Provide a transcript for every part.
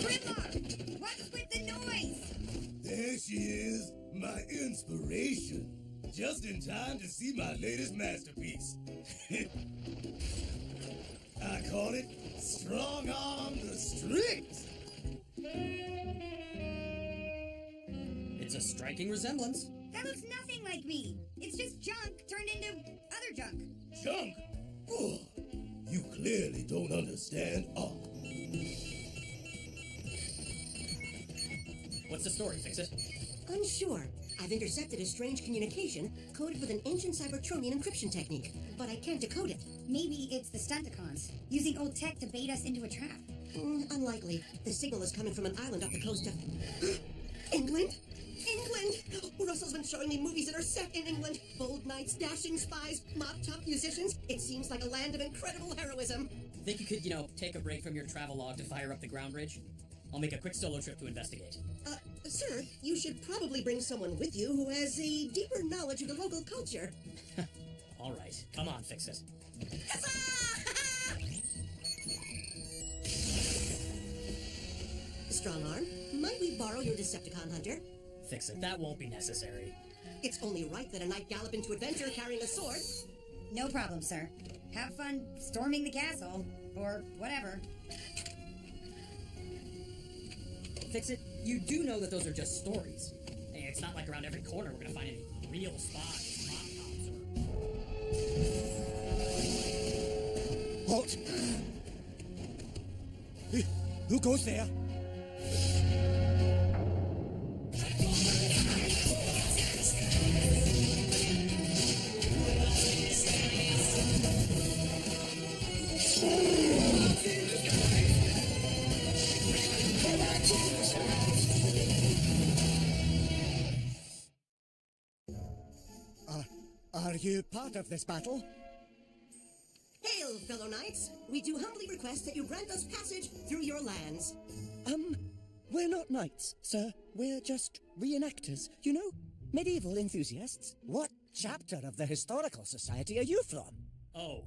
Grimlock! What's with the noise? There she is, my inspiration. Just in time to see my latest masterpiece. I call it Strong Arm the Strix. It's a striking resemblance. That looks nothing like me. It's just junk turned into other junk. Junk? Oh, you clearly don't understand art. What's the story, Fix-It? Unsure. I've intercepted a strange communication coded with an ancient Cybertronian encryption technique, but I can't decode it. Maybe it's the Stunticons, using old tech to bait us into a trap. Unlikely. The signal is coming from an island off the coast of... England? England! Russell's been showing me movies that are set in England. Bold knights, dashing spies, mop-top musicians. It seems like a land of incredible heroism. Think you could, take a break from your travel log to fire up the ground bridge? I'll make a quick solo trip to investigate. Sir, you should probably bring someone with you who has a deeper knowledge of the local culture. All right, come on, Fix-It. Strong Arm, might we borrow your Decepticon hunter? Fix-It, that won't be necessary. It's only right that a knight gallop into adventure carrying a sword. No problem, sir. Have fun storming the castle, or whatever. Fix-It, you do know that those are just stories. Hey, it's not like around every corner we're gonna find any real spies, mop-tops, or... Halt! Who goes there? Are you part of this battle? Hail, fellow knights! We do humbly request that you grant us passage through your lands. We're not knights, sir. We're just reenactors, you know? Medieval enthusiasts. What chapter of the Historical Society are you from? Oh,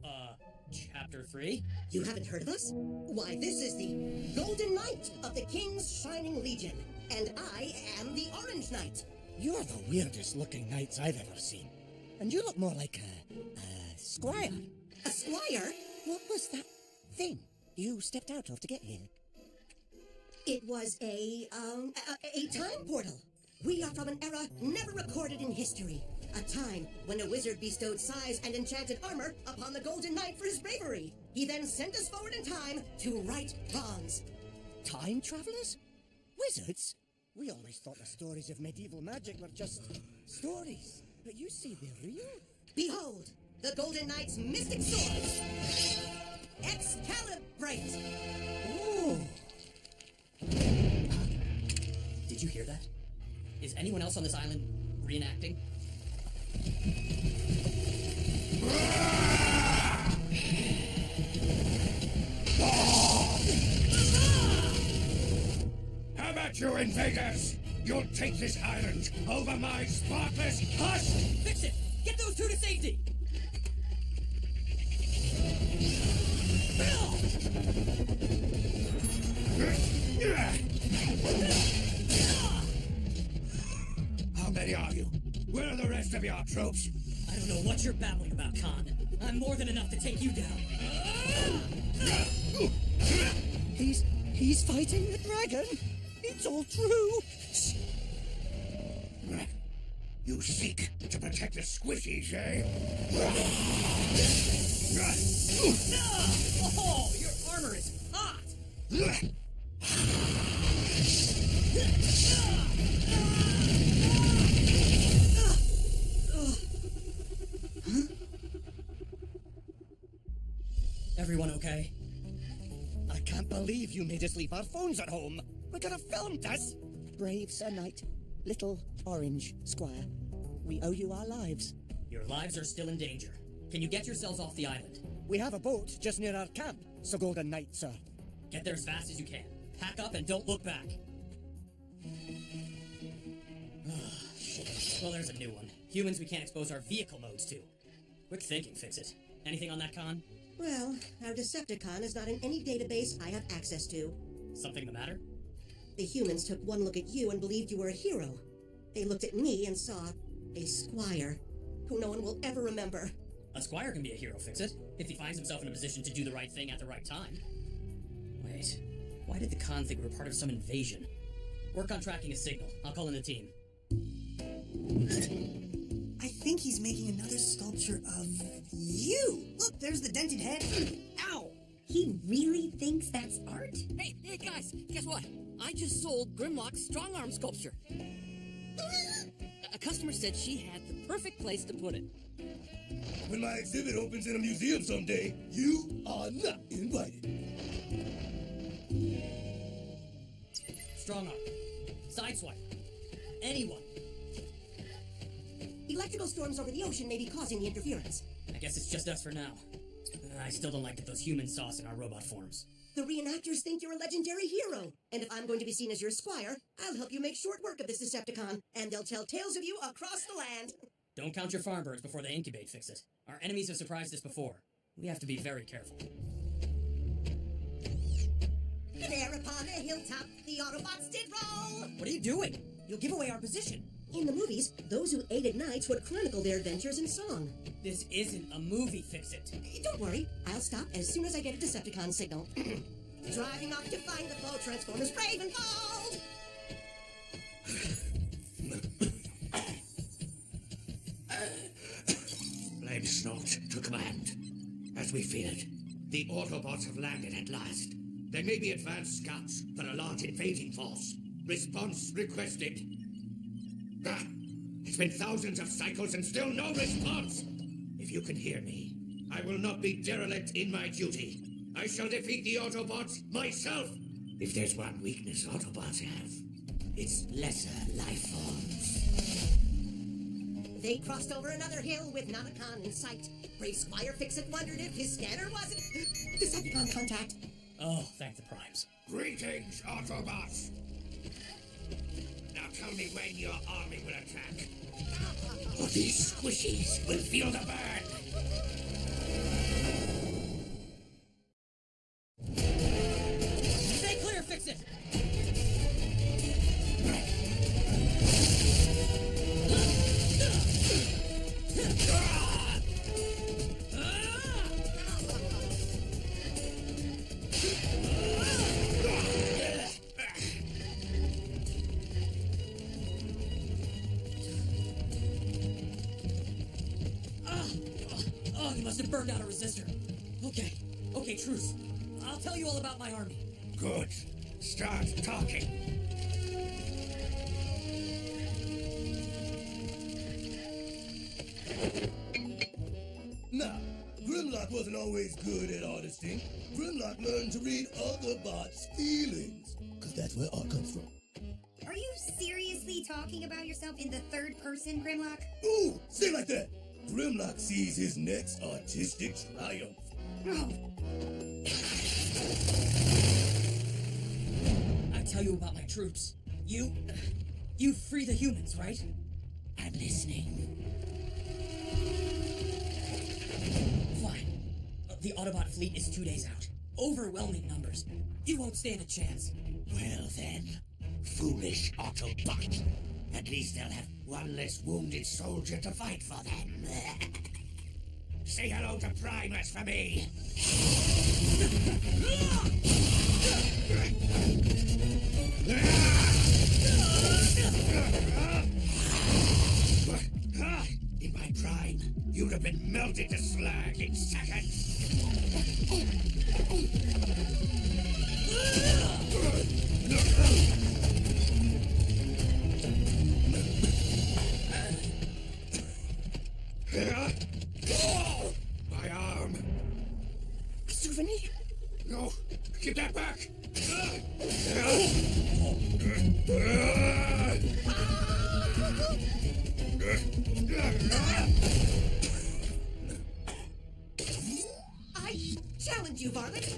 Chapter 3? You haven't heard of us? Why, this is the Golden Knight of the King's Shining Legion, and I am the Orange Knight. You're the weirdest looking knights I've ever seen. And you look more like a squire. A squire? What was that thing you stepped out of to get here? It was a time portal. We are from an era never recorded in history. A time when a wizard bestowed size and enchanted armor upon the Golden Knight for his bravery. He then sent us forward in time to right wrongs. Time travelers? Wizards? We always thought the stories of medieval magic were just stories. But you say they're real? Behold, the Golden Knight's mystic sword. Excalibrate! Oh! Did you hear that? Is anyone else on this island reenacting? How about you invaders? You'll take this island over my spotless husk! Fix it! Get those two to safety! How many are you? Where are the rest of your troops? I don't know what you're babbling about, Khan. I'm more than enough to take you down. He's fighting the dragon. It's all true. You seek to protect the squishies, eh? Oh, your armor is hot! Everyone okay? I can't believe you made us leave our phones at home. We could have filmed us. Brave Sir Knight, little orange squire, we owe you our lives. Your lives are still in danger. Can you get yourselves off the island? We have a boat just near our camp, Sir Golden Knight, sir. Get there as fast as you can. Pack up and don't look back. Well, there's a new one. Humans we can't expose our vehicle modes to. Quick thinking, Fix-It. Anything on that, Khan? Well, our Decepticon is not in any database I have access to. Something the matter? The humans took one look at you and believed you were a hero. They looked at me and saw a squire, who no one will ever remember. A squire can be a hero, Fix-It, if he finds himself in a position to do the right thing at the right time. Wait, why did the Khan think we were part of some invasion? Work on tracking a signal. I'll call in the team. I think he's making another sculpture of you. Look, there's the dented head. Ow! He really thinks that's art? Hey, guys, guess what? I just sold Grimlock's strong arm sculpture. A customer said she had the perfect place to put it. When my exhibit opens in a museum someday, you are not invited. Strong arm. Sideswipe. Anyone. Electrical storms over the ocean may be causing the interference. I guess it's just us for now. I still don't like that those humans saw us in our robot forms. The reenactors think you're a legendary hero. And if I'm going to be seen as your squire, I'll help you make short work of this Decepticon, and they'll tell tales of you across the land. Don't count your farm birds before they incubate, Fix-It. Our enemies have surprised us before. We have to be very careful. There upon the hilltop, the Autobots did roll! What are you doing? You'll give away our position. In the movies, those who aided knights would chronicle their adventures in song. This isn't a movie, Fix-It. Don't worry, I'll stop as soon as I get a Decepticon signal. Driving off to find the foe, Transformers brave and bold! Blame Snort to command. As we feared, the Autobots have landed at last. They may be advanced scouts, but a large invading force. Response requested. It's been thousands of cycles and still no response! If you can hear me, I will not be derelict in my duty. I shall defeat the Autobots myself! If there's one weakness Autobots have, it's lesser life forms. They crossed over another hill with not a con in sight. Brave Squire Fix-It wondered if his scanner wasn't... Decepticon contact. Oh, thank the primes. Greetings, Autobots! Now tell me when your army will attack. Or these squishies will feel the burn. Stay clear, Fix-It! You must have burned out a resistor. Okay, truce. I'll tell you all about my army. Good. Start talking. Nah, Grimlock wasn't always good at artisting. Grimlock learned to read other bots' feelings, because that's where art comes from. Are you seriously talking about yourself in the third person, Grimlock? Ooh, say it like that. Grimlock sees his next artistic triumph. Oh, I tell you about my troops. You free the humans, right? I'm listening. Fine. The Autobot fleet is 2 days out. Overwhelming numbers. You won't stand a chance. Well then, foolish Autobot. At least they'll have one less wounded soldier to fight for them. Say hello to Primus for me. In my prime, you'd have been melted to slag in seconds. My arm. Souvenir? No, give that back. I challenge you, varlet,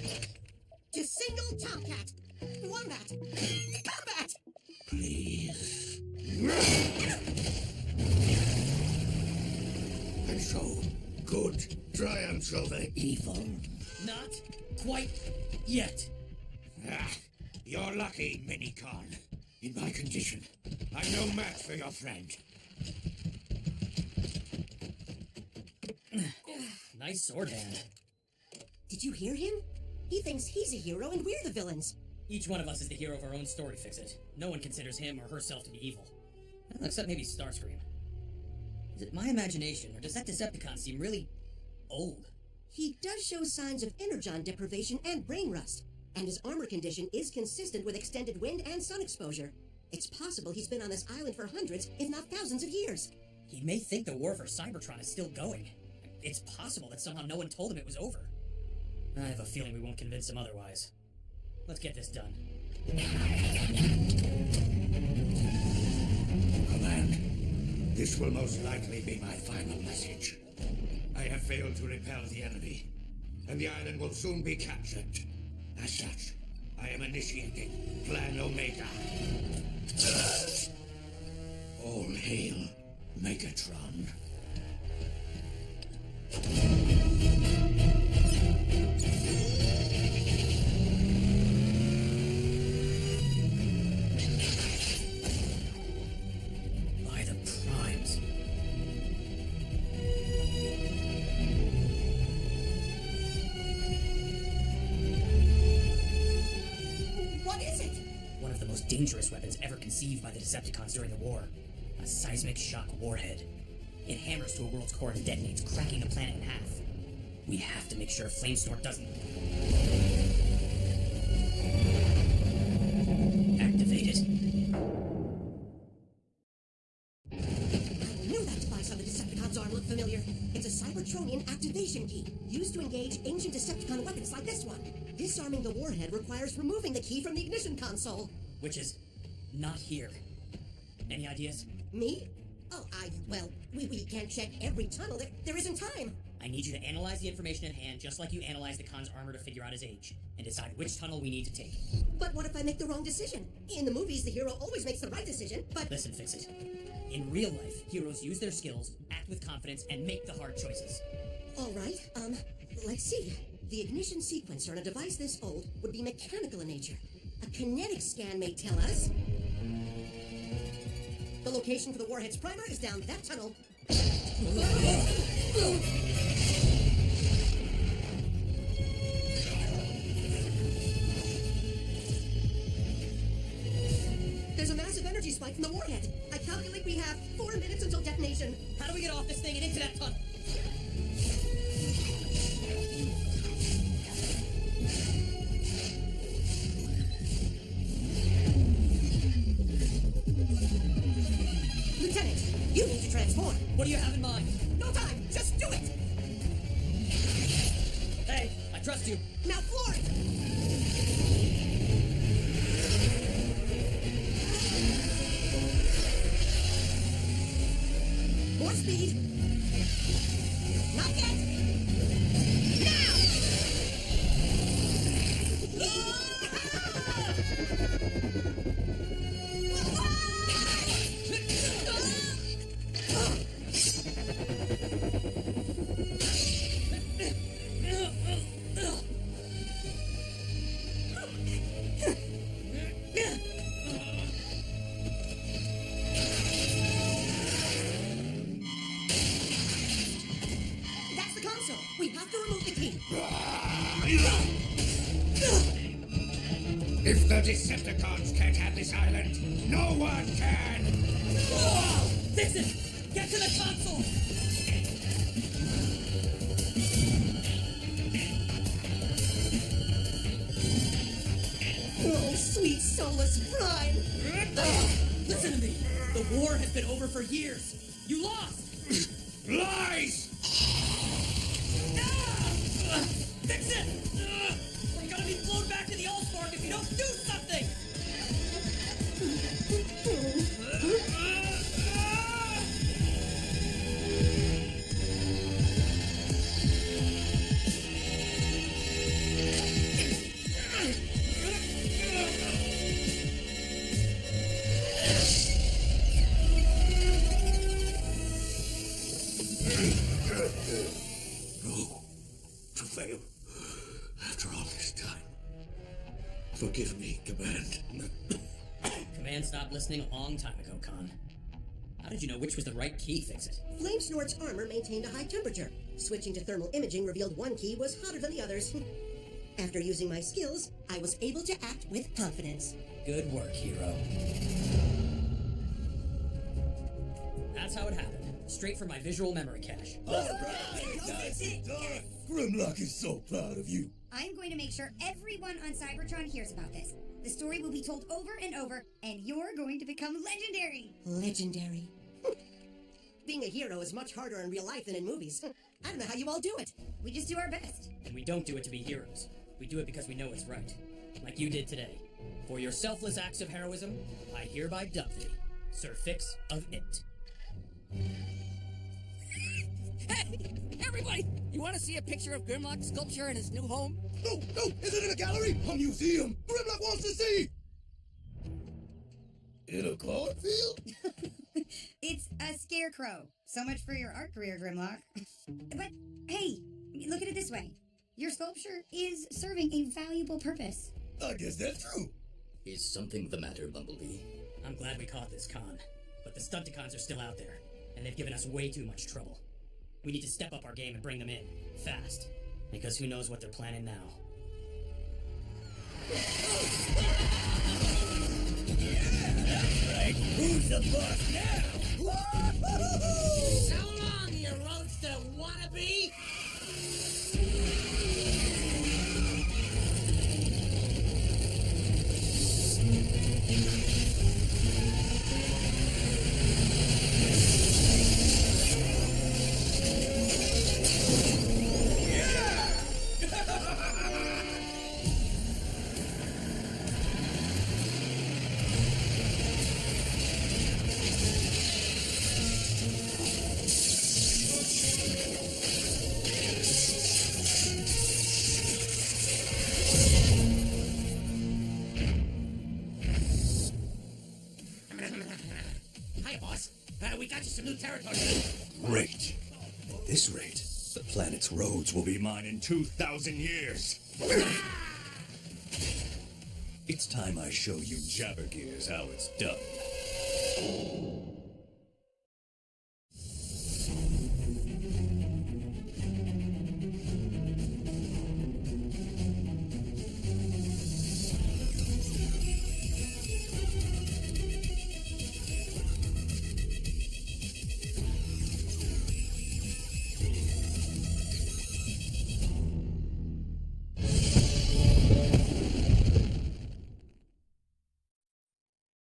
to single Tomcat. Wombat. Combat! Please. And so, good triumphs over evil. Not quite yet. Ah, you're lucky, Minicon. In my condition, I'm no match for your friend. Nice sword hand. Did you hear him? He thinks he's a hero and we're the villains. Each one of us is the hero of our own story, Fix-It. No one considers him or herself to be evil. Well, except maybe Starscream. Is it my imagination, or does that Decepticon seem really old? He does show signs of energon deprivation and brain rust, and his armor condition is consistent with extended wind and sun exposure. It's possible he's been on this island for hundreds, if not thousands of years. He may think the war for Cybertron is still going. It's possible that somehow no one told him it was over. I have a feeling we won't convince him otherwise. Let's get this done. Command, this will most likely be my final message. I have failed to repel the enemy, and the island will soon be captured. As such, I am initiating Plan Omega. All hail, Megatron. By the primes. What is it? One of the most dangerous weapons ever conceived by the Decepticons during the war. A seismic shock warhead. It hammers to a world's core and detonates, cracking the planet in half. We have to make sure Flamestorm doesn't... activate it. I knew that device on the Decepticon's arm looked familiar. It's a Cybertronian activation key, used to engage ancient Decepticon weapons like this one. Disarming the warhead requires removing the key from the ignition console. Which is not here. Any ideas? Me? Oh, well, we can't check every tunnel. There isn't time. I need you to analyze the information at hand just like you analyzed the Khan's armor to figure out his age, and decide which tunnel we need to take. But what if I make the wrong decision? In the movies, the hero always makes the right decision, but... Listen, Fix-It. In real life, heroes use their skills, act with confidence, and make the hard choices. All right, let's see. The ignition sequencer on a device this old would be mechanical in nature. A kinetic scan may tell us... The location for the warhead's primer is down that tunnel. There's a massive energy spike from the warhead. I calculate we have 4 minutes until detonation. How do we get off this thing and into that tunnel? Lieutenant, you need to transform. What do you have in mind? No time, just do it. Hey, I trust you. Now floor it. More speed. Not yet. Now! That's the console. We have to remove the key. If the Decepticons can't have this island, no one can! Whoa! Fix it! Get to the console! Oh, sweet soulless prime. Listen to me! The war has been over for years! You lost! Lies! Fix it! We're gonna be blown back to the Allspark if you don't do something! No. To fail. Forgive me, Command. Command stopped listening a long time ago, Khan. How did you know which was the right key, Fix-It? Flamesnort's armor maintained a high temperature. Switching to thermal imaging revealed one key was hotter than the others. After using my skills, I was able to act with confidence. Good work, hero. That's how it happened. Straight from my visual memory cache. Nicely done. Grimlock is so proud of you. I'm going to make sure everyone on Cybertron hears about this. The story will be told over and over, and you're going to become legendary. Legendary. Being a hero is much harder in real life than in movies. I don't know how you all do it. We just do our best. And we don't do it to be heroes. We do it because we know it's right. Like you did today. For your selfless acts of heroism, I hereby dub thee Sir Fix of It. Hey, everybody! You want to see a picture of Grimlock's sculpture in his new home? No, is it in a gallery? A museum? Grimlock wants to see! In a cornfield? It's a scarecrow. So much for your art career, Grimlock. But, hey, look at it this way. Your sculpture is serving a valuable purpose. I guess that's true. Is something the matter, Bumblebee? I'm glad we caught this con. But the Stunticons are still out there, and they've given us way too much trouble. We need to step up our game and bring them in, fast. Because who knows what they're planning now. Right, who's the boss now? How long, you roadster wannabe? Hi, boss. We got you some new territory. Great. At this rate, the planet's roads will be mine in 2,000 years. It's time I show you Jabbergears how it's done.